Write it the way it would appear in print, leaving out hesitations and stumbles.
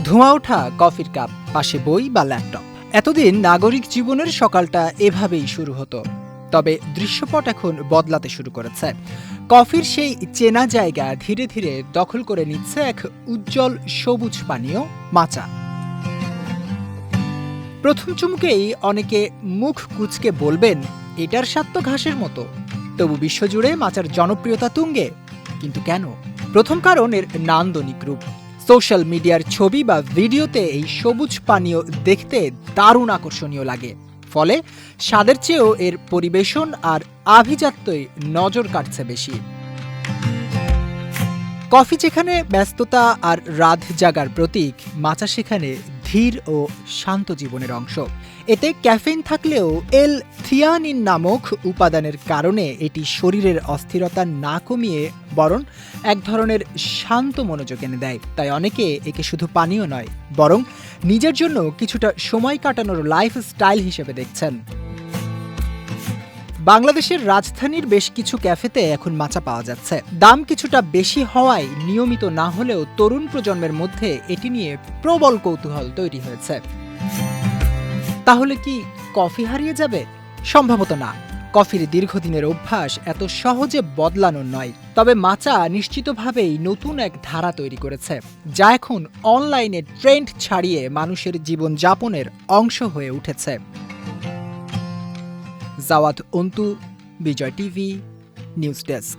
ধোঁয়া ওঠা কফির কাপ, পাশে বই বা ল্যাপটপ। এতদিন নাগরিক জীবনের সকালটা এভাবেই শুরু হতো। তবে দৃশ্যপট এখন বদলাতে শুরু করেছে। কফির সেই চেনা জায়গা ধীরে ধীরে দখল করে নিচ্ছে এক উজ্জ্বল সবুজ পানীয় মাচা। প্রথম চুমুকেই অনেকে মুখ কুঁচকে বলবেন, এটার স্বাদ তো ঘাসের মতো। তবু বিশ্বজুড়ে মাচার জনপ্রিয়তা তুঙ্গে। কিন্তু কেন? প্রথম কারণ এর নান্দনিক রূপ। সোশ্যাল মিডিয়ার ছবি বা ভিডিওতে এই সবুজ পানীয় দেখতে দারুণ আকর্ষণীয় লাগে। ফলে স্বাদের চেয়েও এর পরিবেশন আর আভিজাত্যই নজর কাটছে বেশি। কফি যেখানে ব্যস্ততা আর রাত জাগার প্রতীক, মাচা সেখানে ধীর ও শান্ত জীবনের অংশ। এতে ক্যাফেইন থাকলেও এল থিয়ানিন নামক উপাদানের কারণে এটি শরীরের অস্থিরতা না কমিয়ে বরং এক ধরনের শান্ত মনোযোগ এনে দেয়। তাই অনেকে একে শুধু পানীয় নয়, বরং নিজের জন্য কিছুটা সময় কাটানোর লাইফস্টাইল হিসেবে দেখছেন। বাংলাদেশের রাজধানীর বেশ কিছু ক্যাফেতে এখন মাচা পাওয়া যাচ্ছে। দাম কিছুটা বেশি হওয়ায় নিয়মিত না হলেও তরুণ প্রজন্মের মধ্যে এটি নিয়ে প্রবল কৌতূহল তৈরি হয়েছে। তাহলে কি কফি হারিয়ে যাবে? সম্ভবত না। কফির দীর্ঘদিনের অভ্যাস এত সহজে বদলানোর নয়। তবে মাচা নিশ্চিতভাবেই নতুন এক ধারা তৈরি করেছে, যা এখন অনলাইনে ট্রেন্ড ছাড়িয়ে মানুষের জীবনযাপনের অংশ হয়ে উঠেছে। জাওয়াদ অন্তু, বিজয় টিভি, নিউজ ডেস্ক।